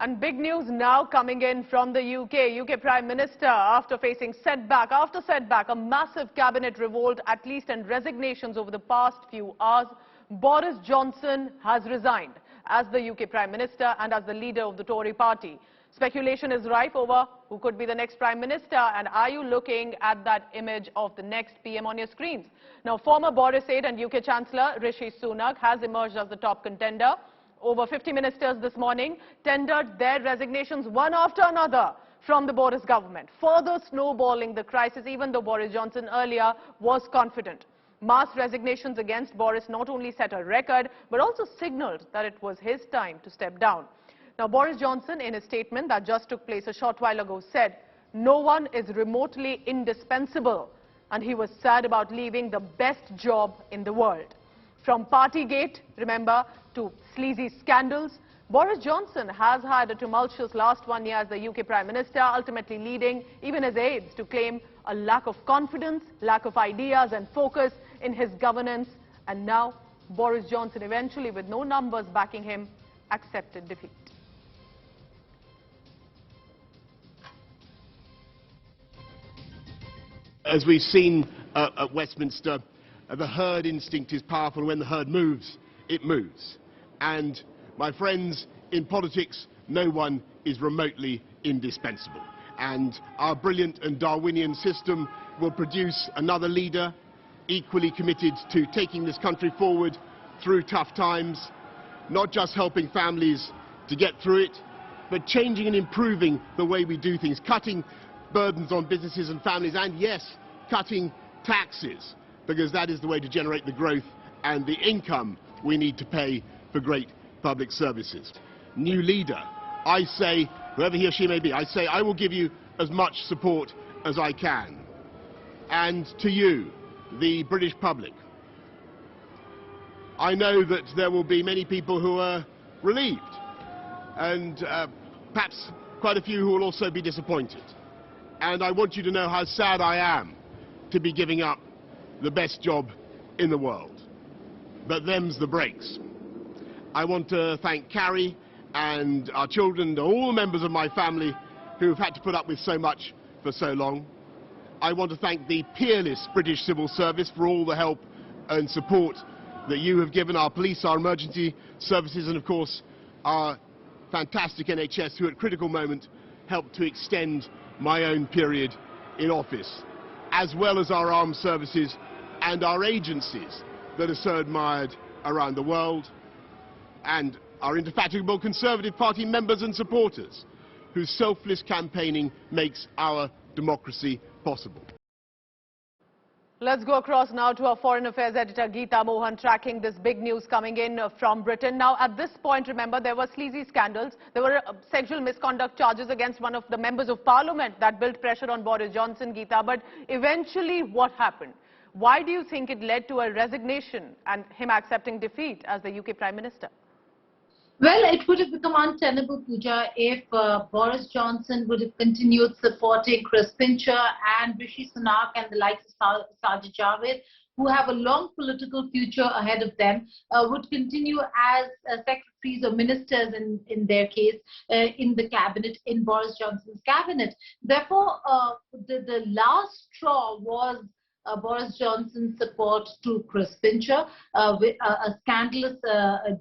And big news now coming in from the UK Prime Minister, after facing setback after setback, a massive cabinet revolt, at least, and resignations over the past few hours. Boris Johnson has resigned as the UK Prime Minister and as the leader of the Tory party. Speculation is rife over who could be the next Prime Minister, and are you looking at that image of the next PM on your screens? Now, former Boris aide and UK Chancellor Rishi Sunak has emerged as the top contender. Over 50 ministers this morning tendered their resignations one after another from the Boris government, further snowballing the crisis, even though Boris Johnson earlier was confident. Mass resignations against Boris not only set a record, but also signalled that it was his time to step down. Now, Boris Johnson, in a statement that just took place a short while ago, said, "No one is remotely indispensable," and he was sad about leaving the best job in the world. From Partygate, remember, to sleazy scandals, Boris Johnson has had a tumultuous last 1 year as the UK Prime Minister, ultimately leading even his aides to claim a lack of confidence, lack of ideas and focus in his governance. And now, Boris Johnson, eventually with no numbers backing him, accepted defeat. As we've seen at Westminster, the herd instinct is powerful. When the herd moves, it moves. And my friends, in politics, no one is remotely indispensable. And our brilliant and Darwinian system will produce another leader equally committed to taking this country forward through tough times, not just helping families to get through it, but changing and improving the way we do things, cutting burdens on businesses and families, and yes, cutting taxes, because that is the way to generate the growth and the income we need to pay for great public services. New leader, I say, whoever he or she may be, I say I will give you as much support as I can. And to you, the British public, I know that there will be many people who are relieved, and perhaps quite a few who will also be disappointed. And I want you to know how sad I am to be giving up the best job in the world. But them's the breaks. I want to thank Carrie and our children and all the members of my family who have had to put up with so much for so long. I want to thank the peerless British civil service for all the help and support that you have given our police, our emergency services, and of course our fantastic NHS, who at critical moment helped to extend my own period in office, as well as our armed services and our agencies that are so admired around the world, and our indefatigable Conservative Party members and supporters, whose selfless campaigning makes our democracy possible. Let's go across now to our Foreign Affairs editor, Geeta Mohan, tracking this big news coming in from Britain. Now, at this point, remember, there were sleazy scandals. There were sexual misconduct charges against one of the members of Parliament that built pressure on Boris Johnson, Geeta. But eventually, what happened? Why do you think it led to a resignation and him accepting defeat as the UK Prime Minister? Well, it would have become untenable, Pooja, if Boris Johnson would have continued supporting Chris Pincher and Rishi Sunak and the likes of Sajid Javid, who have a long political future ahead of them, would continue as secretaries or ministers in their case in the cabinet, in Boris Johnson's cabinet. Therefore, the last straw was Boris Johnson's support to Chris Pincher, with a scandalous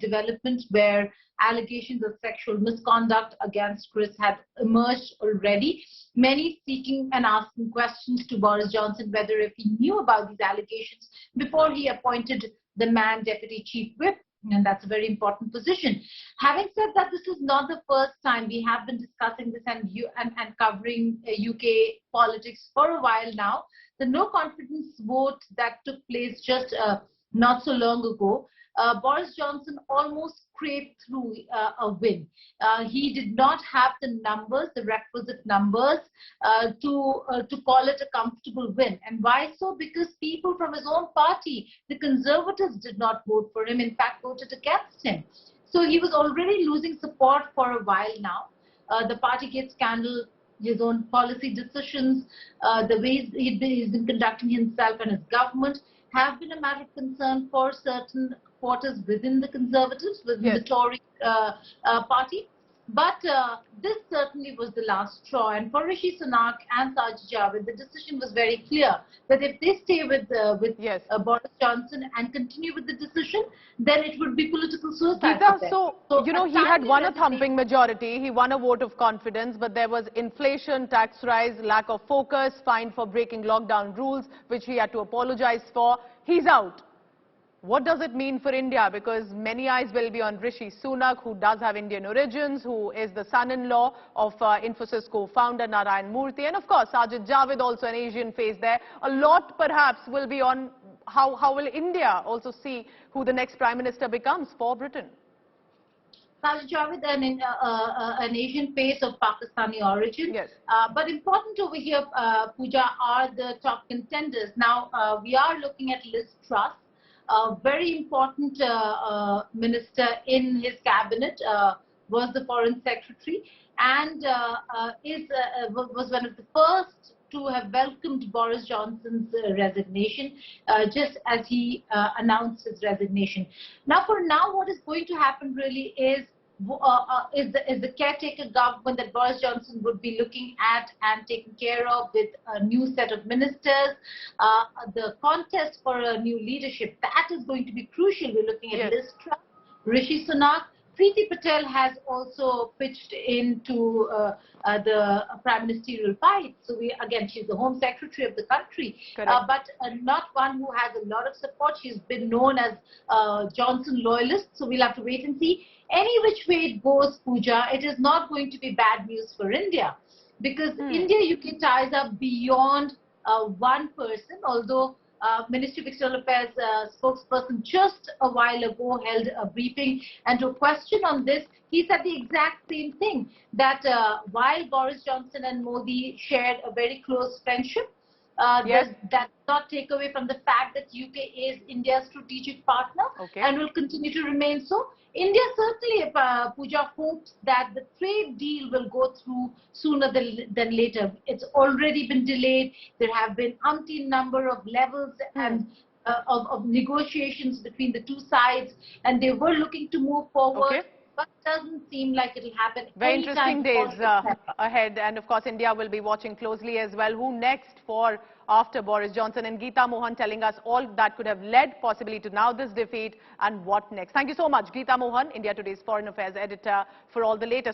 development where allegations of sexual misconduct against Chris had emerged already. Many seeking and asking questions to Boris Johnson whether if he knew about these allegations before he appointed the man Deputy Chief Whip. And that's a very important position. Having said that, this is not the first time. We have been discussing this and covering UK politics for a while now. The no confidence vote that took place just not so long ago, Boris Johnson almost scraped through a win. He did not have the numbers, the requisite numbers, to call it a comfortable win. And why so? Because people from his own party, the Conservatives, did not vote for him, in fact voted against him. So he was already losing support for a while now. The Partygate scandal, his own policy decisions, the ways he's been conducting himself and his government have been a matter of concern for certain quarters within the Conservatives, within the Tory party. But this certainly was the last straw. And for Rishi Sunak and Sajid Javid, the decision was very clear that if they stay with Yes. Boris Johnson and continue with the decision, then it would be political suicide Geeta, for them. so, you know, he had timely won a resignation- thumping majority. He won a vote of confidence, but there was inflation, tax rise, lack of focus, fine for breaking lockdown rules, which he had to apologize for. He's out. What does it mean for India? Because many eyes will be on Rishi Sunak, who does have Indian origins, who is the son-in-law of Infosys co-founder Narayan Murthy, and of course Sajid Javid, also an Asian face there. A lot perhaps will be on how will India also see who the next Prime Minister becomes for Britain. Sajid Javid, an Asian face of Pakistani origin. Yes. But important over here, Pooja, are the top contenders. Now, we are looking at Liz Truss, a very important minister in his cabinet, was the foreign secretary, and was one of the first to have welcomed Boris Johnson's resignation, just as he announced his resignation. Now, what is going to happen really is the caretaker government that Boris Johnson would be looking at and taking care of with a new set of ministers. The contest for a new leadership, that is going to be crucial. We're looking at Yes. Liz Truss, Rishi Sunak. Preeti Patel has also pitched into the prime ministerial fight. So she's the Home Secretary of the country, but not one who has a lot of support. She's been known as Johnson loyalist. So we'll have to wait and see. Any which way it goes, Pooja, it is not going to be bad news for India, because India-UK ties are beyond one person, although Ministry of External Affairs spokesperson just a while ago held a briefing, and to a question on this, he said the exact same thing, that while Boris Johnson and Modi shared a very close friendship, Yes. that does not take away from the fact that UK is India's strategic partner and will continue to remain so. India certainly, Pooja, hopes that the trade deal will go through sooner than later. It's already been delayed. There have been umpteen number of levels and of negotiations between the two sides, and they were looking to move forward. But it doesn't seem like it'll happen. Very interesting days ahead, and of course India will be watching closely as well. Who next for after Boris Johnson? And Geeta Mohan telling us all that could have led possibly to now this defeat and what next. Thank you so much, Geeta Mohan, India Today's Foreign Affairs editor, for all the latest.